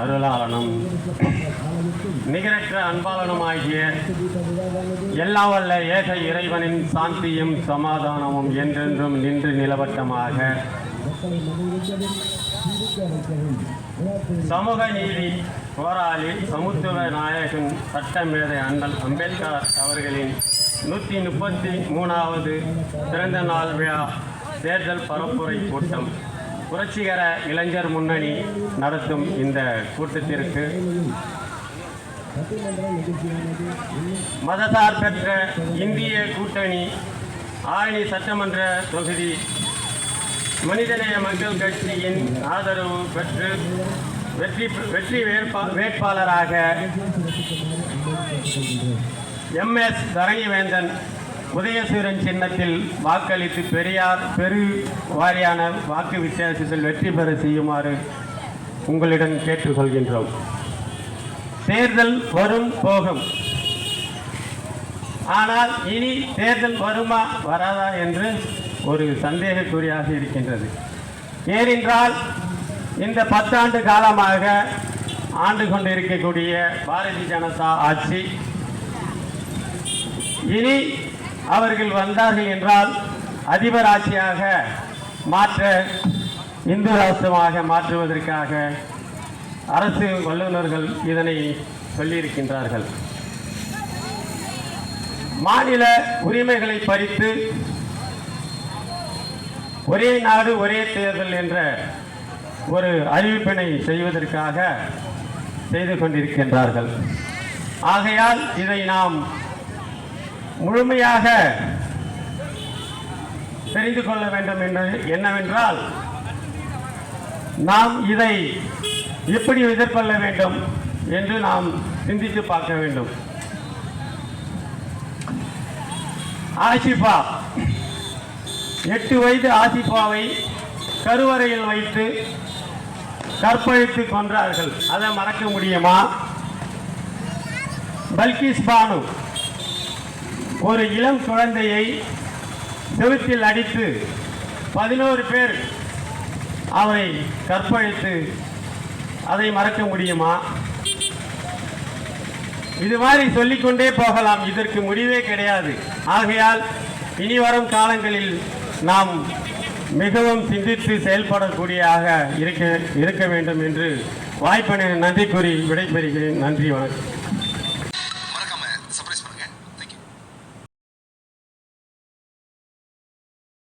அருளாளனும் நிகரற்ற அன்பாளனுமாகிய எல்லாம் வல்ல ஏக இறைவனின் சாந்தியும் சமாதானமும் என்றென்றும் நின்று நிலவட்டமாக. சமூக நீதி போராளி சமத்துவ நாயகன் சட்டமேதை அண்ணல் அம்பேத்கர் அவர்களின் 133வது பிறந்த நாள் விழா தேர்தல் பரப்புரை கூட்டம் புரட்சிகர இளைஞர் முன்னணி நடத்தும் இந்த கூட்டத்திற்கு மதசார்பற்ற இந்திய கூட்டணி ஆரணி சட்டமன்ற தொகுதி மனிதநேய மக்கள் கட்சியின் ஆதரவு பெற்று வெற்றி வேட்பாளராக MS தரணிவேந்தன் உதயசூரன் சின்னத்தில் வாக்களித்து பெரியார் வாரியான வாக்கு வித்தியாசத்தில் வெற்றி பெற செய்யுமாறு உங்களிடம் கேட்டுக்கொள்கின்றோம். தேர்தல் வரும் போகும், ஆனால் இனி தேர்தல் வருமா வராதா என்று ஒரு சந்தேகக்குறியாக இருக்கின்றது. ஏனென்றால் இந்த 10 ஆண்டு காலமாக ஆண்டு கொண்டிருக்கக்கூடிய பாரதிய ஜனதா ஆட்சி இனி அவர்கள் வந்தார்கள் என்றால் அதிபர் ஆட்சியாக மாற்ற இந்து ராஷ்டிரமாக மாற்றுவதற்காக அரசு வல்லுநர்கள் இதனை சொல்லியிருக்கின்றார்கள். மாநில உரிமைகளை பறித்து ஒரே நாடு ஒரே தேர்தல் என்ற ஒரு அறிவிப்பினை செய்வதற்காக செய்து கொண்டிருக்கின்றார்கள். ஆகையால் இதை நாம் முழுமையாக தெரிந்து கொள்ள வேண்டும் என்னவென்றால் நாம் இதை எப்படி எதிர்கொள்ள வேண்டும் என்று நாம் சிந்தித்து பார்க்க வேண்டும். ஆசிஃபா 8 வயது ஆசிஃபாவை கருவறையில் வைத்து கற்பழித்து கொன்றார்கள். அதை மறக்க முடியுமா? பல்கிஸ் பானு ஒரு இளம் குழந்தையை செவுத்தில் அடித்து 11 பேர் அவரை கற்பழித்து அதை மறக்க முடியுமா? இது மாதிரி சொல்லிக்கொண்டே போகலாம், இதற்கு முடிவே கிடையாது. ஆகையால் இனி வரும் காலங்களில் நாம் மிகவும் சிந்தித்து செயல்படக்கூடியதாக இருக்க வேண்டும் என்று வாய்ப்பினை நன்றி கூறி விடைபெறுகிறேன். நன்றி, வணக்கம்.